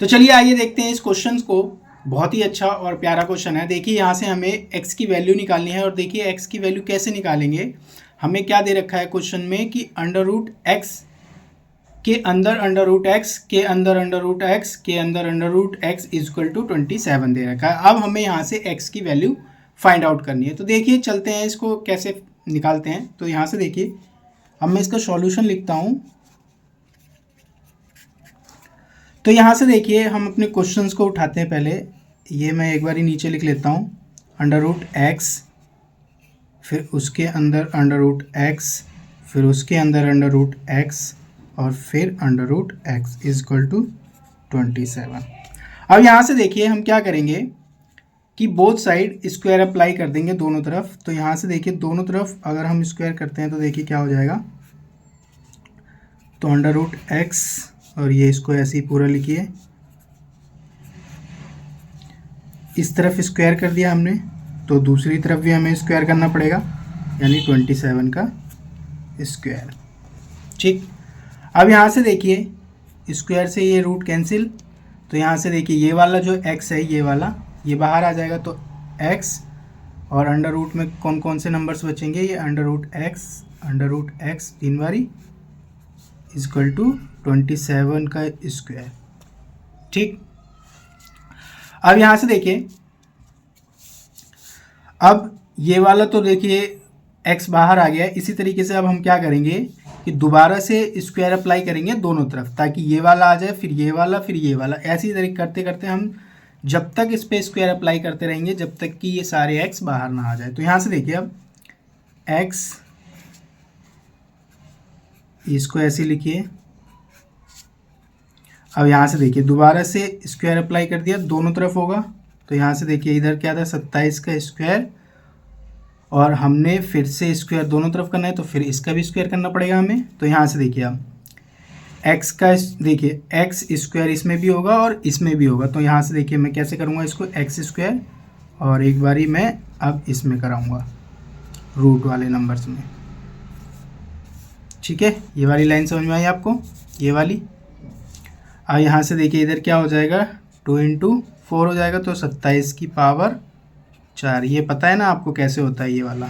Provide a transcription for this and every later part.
तो चलिए आइए देखते हैं इस क्वेश्चन को। बहुत ही अच्छा और प्यारा क्वेश्चन है। देखिए यहाँ से हमें x की वैल्यू निकालनी है और देखिए x की वैल्यू कैसे निकालेंगे। हमें क्या दे रखा है क्वेश्चन में कि अंडर रूट एक्स के अंदर अंडर रूट एक्स के अंदर अंडर रूट एक्स के अंदर under root X is equal to 27 दे रखा है। अब हमें यहाँ से x की वैल्यू फाइंड आउट करनी है। तो देखिए चलते हैं इसको कैसे निकालते हैं। तो यहाँ से देखिए अब मैं इसका सॉल्यूशन लिखता हूँ। तो यहाँ से देखिए हम अपने क्वेश्चंस को उठाते हैं। पहले ये मैं एक बार ही नीचे लिख लेता हूँ, अंडर रूट एक्स, फिर उसके अंदर अंडर रूट एक्स, फिर उसके अंदर अंडर रूट एक्स और फिर under root X is equal to 27। अब यहाँ से देखिए हम क्या करेंगे कि बोथ साइड स्क्वायर अप्लाई कर देंगे दोनों तरफ। तो यहाँ से देखिए दोनों तरफ अगर हम स्क्वायर करते हैं तो देखिए क्या हो जाएगा। तो अंडर रूट एक्स और ये इसको ऐसे ही पूरा लिखिए, इस तरफ स्क्वायर कर दिया हमने तो दूसरी तरफ भी हमें स्क्वायर करना पड़ेगा, यानी 27 का स्क्वायर। ठीक, अब यहाँ से देखिए स्क्वायर से ये रूट कैंसिल। तो यहाँ से देखिए ये वाला जो x है ये वाला ये बाहर आ जाएगा। तो x और अंडर रूट में कौन कौन से नंबर्स बचेंगे, ये अंडर रूट x 3 बारी इजक्वल टू 27 का स्क्वायर। ठीक, अब यहाँ से देखिए अब ये वाला तो देखिए x बाहर आ गया। इसी तरीके से अब हम क्या करेंगे कि दोबारा से स्क्वायर अप्लाई करेंगे दोनों तरफ, ताकि ये वाला आ जाए फिर ये वाला फिर ये वाला। ऐसी तरीके करते करते हम जब तक इस पर स्क्वायर अप्लाई करते रहेंगे जब तक कि ये सारे x बाहर ना आ जाए। तो यहाँ से देखिए अब x इसको ऐसे लिखिए। अब यहाँ से देखिए दोबारा से स्क्वायर अप्लाई कर दिया, दोनों तरफ होगा। तो यहाँ से देखिए इधर क्या था 27 का स्क्वायर और हमने फिर से स्क्वायर दोनों तरफ करना है तो फिर इसका भी स्क्वायर करना पड़ेगा हमें। तो यहाँ से देखिए अब x का देखिए x स्क्वायर इसमें भी होगा और इसमें भी होगा। तो यहाँ से देखिए मैं कैसे करूँगा इसको, x स्क्वायर और एक बारी मैं अब इसमें कराऊँगा रूट वाले नंबर्स में। ठीक है, ये वाली लाइन समझ में आई आपको, ये वाली। अब यहाँ से देखिए इधर क्या हो जाएगा 2 इंटू 4 हो जाएगा, तो 27 की पावर 4। ये पता है ना आपको कैसे होता है ये वाला।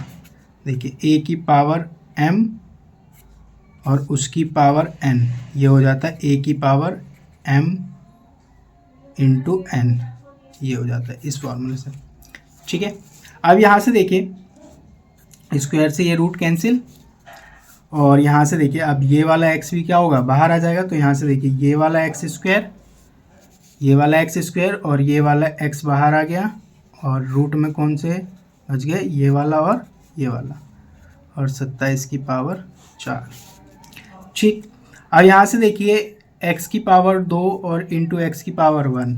देखिए a की पावर m और उसकी पावर n, ये हो जाता है a की पावर m इंटू n, ये हो जाता है इस फॉर्मूले से। ठीक है, अब यहाँ से देखिए स्क्वायर से ये रूट कैंसिल और यहाँ से देखिए अब ये वाला x भी क्या होगा बाहर आ जाएगा। तो यहाँ से देखिए ये वाला x स्क्वायर, ये वाला x स्क्वायर और ये वाला x बाहर आ गया और रूट में कौन से बच गए, ये वाला और ये वाला, और 27 की पावर 4। ठीक, अब यहाँ से देखिए x की पावर 2 और इंटू एक्स की पावर 1।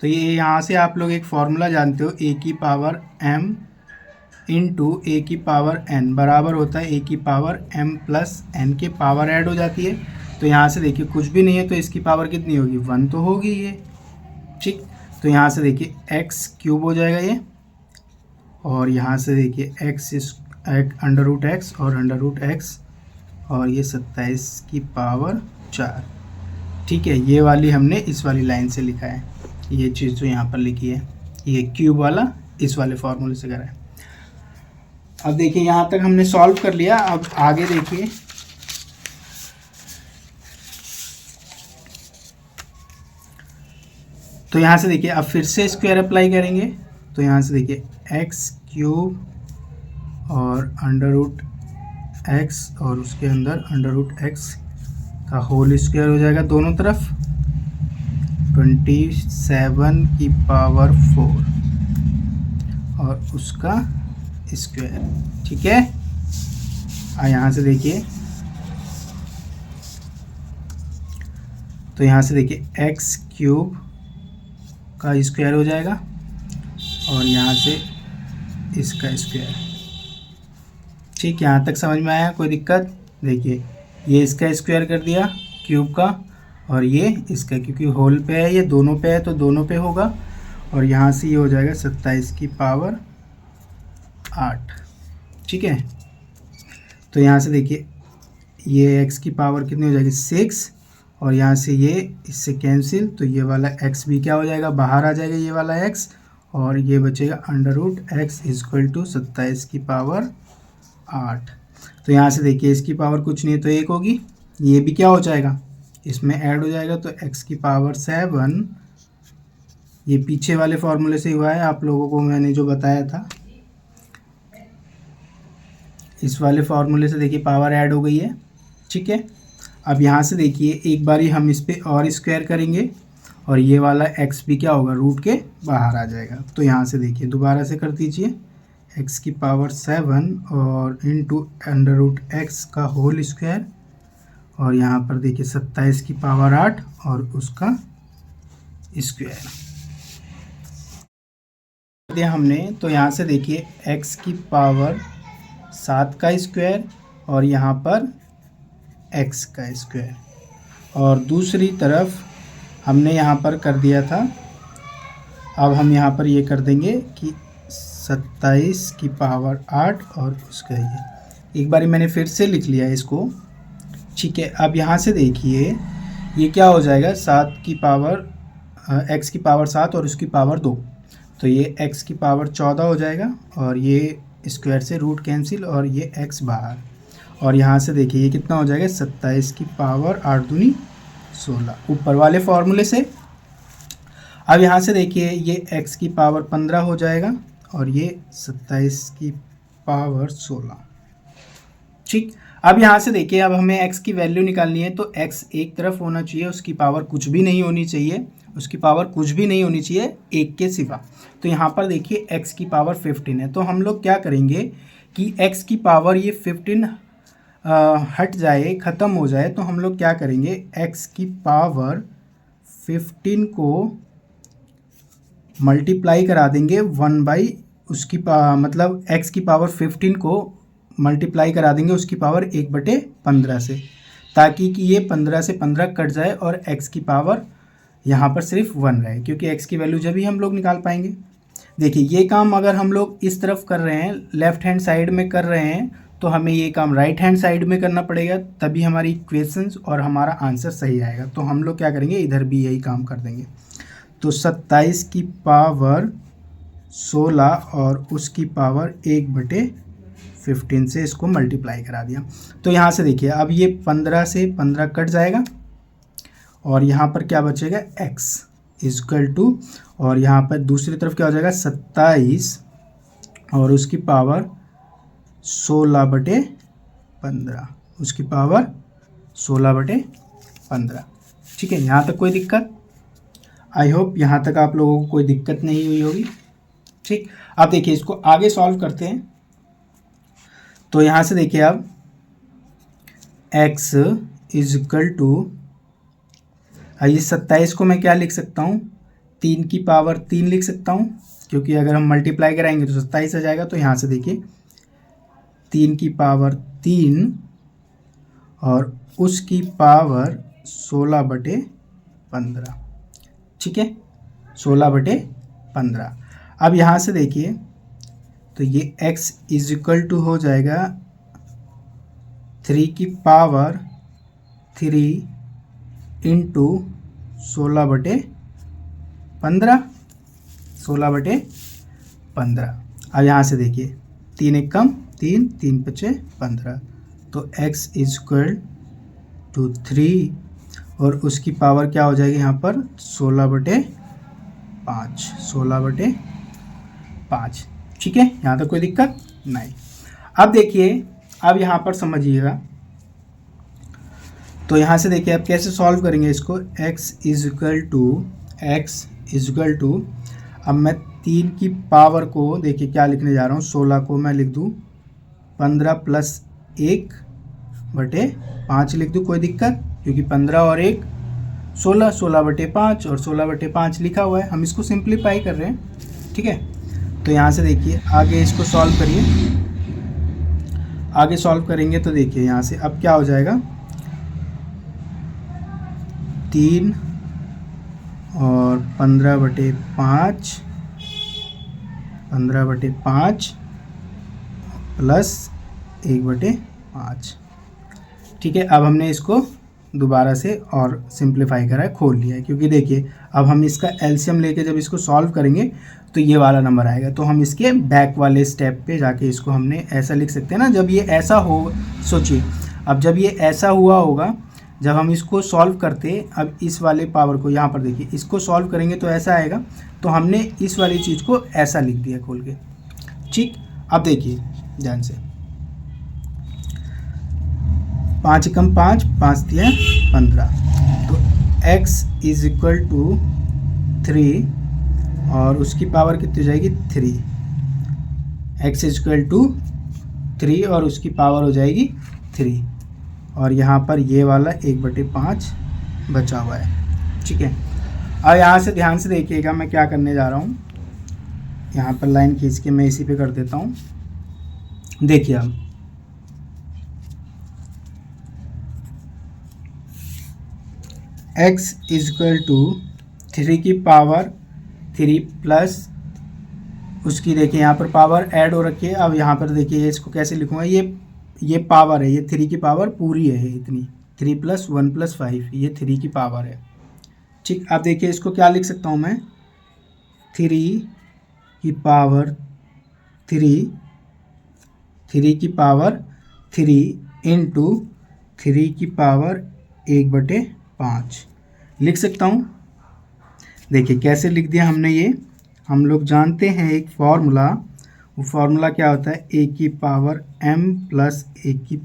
तो ये यहाँ से आप लोग एक फॉर्मूला जानते हो, a की पावर m इंटू ए की पावर n बराबर होता है a की पावर m प्लस n के पावर ऐड हो जाती है। तो यहाँ से देखिए कुछ भी नहीं है तो इसकी पावर कितनी होगी, 1 तो होगी ये। ठीक, तो यहाँ से देखिए x क्यूब हो जाएगा ये, और यहाँ से देखिए x अंडर रूट एक्स और अंडर रूट एक्स और ये 27 की पावर 4। ठीक है, ये वाली हमने इस वाली लाइन से लिखा है, ये चीज़ जो यहाँ पर लिखी है ये क्यूब वाला इस वाले फॉर्मूले से करा है। अब देखिए यहाँ तक हमने सॉल्व कर लिया। अब आगे देखिए तो यहाँ से देखिए अब फिर से स्क्वायर अप्लाई करेंगे। तो यहाँ से देखिए एक्स क्यूब और अंडर रूट एक्स और उसके अंदर अंडर रूट एक्स का होल स्क्वायर हो जाएगा दोनond तरफ, 27 की पावर 4 और उसका स्क्वायर। ठीक है, यहाँ से देखिए तो यहाँ से देखिए एक्स क्यूब का स्क्वायर हो जाएगा और यहाँ से इसका स्क्वायर। ठीक, यहाँ तक समझ में आया, कोई दिक्कत। देखिए ये इसका स्क्वायर कर दिया क्यूब का और ये इसका, क्योंकि होल पे है ये दोनों पे है तो दोनों पे होगा। और यहाँ से ये हो जाएगा 27 की पावर 8। ठीक है, तो यहाँ से देखिए ये x की पावर कितनी हो जाएगी 6 और यहाँ से ये इससे कैंसिल, तो ये वाला x भी क्या हो जाएगा, बाहर आ जाएगा ये वाला x, और ये बचेगा under root x is equal to 27 की पावर 8। तो यहाँ से देखिए इसकी पावर कुछ नहीं है तो 1 होगी, ये भी क्या हो जाएगा, इसमें ऐड हो जाएगा, तो x की पावर 7, ये पीछे वाले फॉर्मूले से हुआ है, आप लोगों को मैंने जो बताया था इस वाले फॉर्मूले से देखिए पावर ऐड हो गई है। ठीक है, अब यहाँ से देखिए एक बारी हम इस पे और स्क्वायर करेंगे और ये वाला x भी क्या होगा, रूट के बाहर आ जाएगा। तो यहाँ से देखिए दोबारा से कर दीजिए, x की पावर 7 और इंटू अंडर रूट एक्स का होल स्क्वायर, और यहाँ पर देखिए 27 की पावर 8 और उसका स्क्वायर दिया हमने। तो यहाँ से देखिए x की पावर 7 का स्क्वायर और यहाँ पर x का स्क्वायर, और दूसरी तरफ हमने यहाँ पर कर दिया था, अब हम यहाँ पर ये कर देंगे कि 27 की पावर 8 और उसका ये, एक बारी मैंने फिर से लिख लिया इसको। ठीक है, अब यहाँ से देखिए ये क्या हो जाएगा, 7 की पावर x की पावर 7 और उसकी पावर 2, तो ये x की पावर 14 हो जाएगा, और ये स्क्वायर से रूट कैंसिल और ये x बाहर, और यहाँ से देखिए ये कितना हो जाएगा, 27 की पावर 8 दूनी 16 ऊपर वाले फॉर्मूले से। अब यहाँ से देखिए ये x की पावर 15 हो जाएगा और ये 27 की पावर 16। ठीक, अब यहाँ से देखिए अब हमें x की वैल्यू निकालनी है, तो x एक तरफ होना चाहिए, उसकी पावर कुछ भी नहीं होनी चाहिए, उसकी पावर कुछ भी नहीं होनी चाहिए एक के सिवा। तो यहाँ पर देखिए x की पावर 15 है, तो हम लोग क्या करेंगे कि x की पावर ये 15 हट जाए, ख़त्म हो जाए, तो हम लोग क्या करेंगे, x की पावर 15 को मल्टीप्लाई करा देंगे 1 बाई उसकी मतलब x की पावर 15 को मल्टीप्लाई करा देंगे उसकी पावर 1/15 से, ताकि कि ये 15 से 15 कट जाए और x की पावर यहाँ पर सिर्फ 1 रहे, क्योंकि x की वैल्यू जब ही हम लोग निकाल पाएंगे। देखिए ये काम अगर हम लोग इस तरफ कर रहे हैं, लेफ्ट हैंड साइड में कर रहे हैं, तो हमें ये काम राइट हैंड साइड में करना पड़ेगा, तभी हमारी इक्वेशंस और हमारा आंसर सही आएगा। तो हम लोग क्या करेंगे, इधर भी यही काम कर देंगे। तो 27 की पावर 16 और उसकी पावर 1/15 से इसको मल्टीप्लाई करा दिया। तो यहाँ से देखिए अब ये 15 से 15 कट जाएगा और यहाँ पर क्या बचेगा, x इजकल टू, और यहाँ पर दूसरी तरफ क्या हो जाएगा, 27 और उसकी पावर 16/15, उसकी पावर 16/15। ठीक है, यहाँ तक कोई दिक्कत? आई होप यहाँ तक आप लोगों को कोई दिक्कत नहीं हुई होगी। ठीक, अब देखिए इसको आगे सॉल्व करते हैं। तो यहाँ से देखिए अब x इजकल टू, ये 27 को मैं क्या लिख सकता हूँ, 3 की पावर 3 लिख सकता हूँ, क्योंकि अगर हम मल्टीप्लाई कराएंगे तो 27 आ जाएगा। तो यहाँ से देखिए 3 की पावर 3 और उसकी पावर 16/15। ठीक है, 16/15। अब यहाँ से देखिए तो ये x इजक्वल टू हो जाएगा 3 की पावर 3 इंटू 16/15, 16/15। अब यहाँ से देखिए 3 एक कम 3, 3 पचे 15, तो x इजक्वल टू 3 और उसकी पावर क्या हो जाएगी यहाँ पर 16/5, 16/5। ठीक है, यहाँ तक कोई दिक्कत नहीं। अब देखिए अब यहाँ पर समझिएगा, तो यहाँ से देखिए आप कैसे सॉल्व करेंगे इसको, x इजक्वल टू, अब मैं 3 की पावर को देखिए क्या लिखने जा रहा हूँ, 16 को मैं लिख दूँ 15 + 1/5 लिख दूँ, कोई दिक्कत, क्योंकि 15 और 1 16, 16/5 और 16/5 लिखा हुआ है, हम इसको सिंप्लीफाई कर रहे हैं। ठीक है, तो यहाँ से देखिए आगे इसको सॉल्व करिए, आगे सॉल्व करेंगे तो देखिए यहाँ से अब क्या हो जाएगा, 3 और 15/5 प्लस 1/5। ठीक है, अब हमने इसको दोबारा से और सिंप्लीफाई करा है, खोल लिया है, क्योंकि देखिए अब हम इसका एलसीएम लेके जब इसको सॉल्व करेंगे तो ये वाला नंबर आएगा। तो हम इसके बैक वाले स्टेप पे जाके इसको हमने ऐसा लिख सकते हैं ना, जब ये ऐसा हो, सोचिए अब जब ये ऐसा हुआ होगा, जब हम इसको सॉल्व करते, अब इस वाले पावर को यहाँ पर देखिए, इसको सॉल्व करेंगे तो ऐसा आएगा, तो हमने इस वाली चीज़ को ऐसा लिख दिया खोल के। ठीक, अब देखिए ध्यान से, 5 एकम 5, 5 दिया 15, तो x इज इक्वल टू 3 और उसकी पावर कितनी हो जाएगी 3, x इज इक्वल टू 3 और उसकी पावर हो जाएगी 3, और यहाँ पर ये वाला 1/5 बचा हुआ है। ठीक है, अब यहाँ से ध्यान से देखिएगा मैं क्या करने जा रहा हूँ, यहाँ पर लाइन खींच के मैं इसी पे कर देता हूँ। देखिए अब x इज इक्वल टू 3 की पावर 3 प्लस उसकी, देखिए यहाँ पर पावर ऐड हो रखी है। अब यहाँ पर देखिए इसको कैसे लिखूँगा, ये पावर है, ये 3 की पावर पूरी है, इतनी 3 + 1 + 5, ये 3 की पावर है। ठीक, अब देखिए इसको क्या लिख सकता हूँ मैं, 3 की पावर 3 की पावर 3 इंटू 3 की पावर 1/5 लिख सकता हूँ। देखिए कैसे लिख दिया हमने, ये हम लोग जानते हैं एक फार्मूला, वो फार्मूला क्या होता है, a की पावर m प्लस a की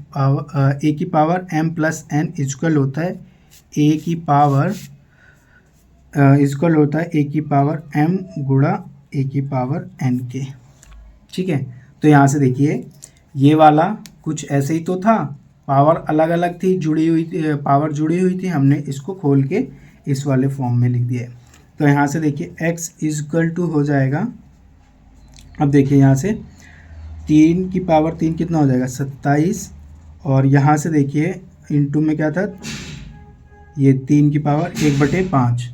power m plus n equal होता है a की पावर इक्वल होता है a की पावर m गुणा a की पावर n के। ठीक है, तो यहाँ से देखिए ये वाला कुछ ऐसे ही तो था, पावर अलग अलग थी, जुड़ी हुई थी, पावर जुड़ी हुई थी, हमने इसको खोल के इस वाले फॉर्म में लिख दिया है। तो यहाँ से देखिए x इज इक्वल टू हो जाएगा, अब देखिए यहाँ से 3 की पावर 3 कितना हो जाएगा 27, और यहाँ से देखिए इंटू में क्या था, ये 3 की पावर 1/5।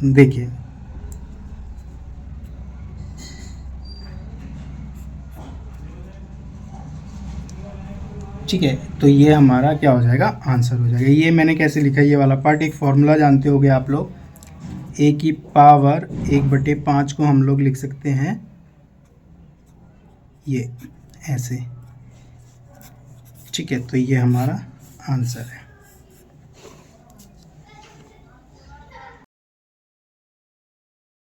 देखिए ठीक है, तो ये हमारा क्या हो जाएगा, आंसर हो जाएगा। ये मैंने कैसे लिखा, ये वाला पार्ट, एक फॉर्मूला जानते होंगे आप लोग, a की पावर 1/5 को हम लोग लिख सकते हैं ये ऐसे। ठीक है, तो ये हमारा आंसर है।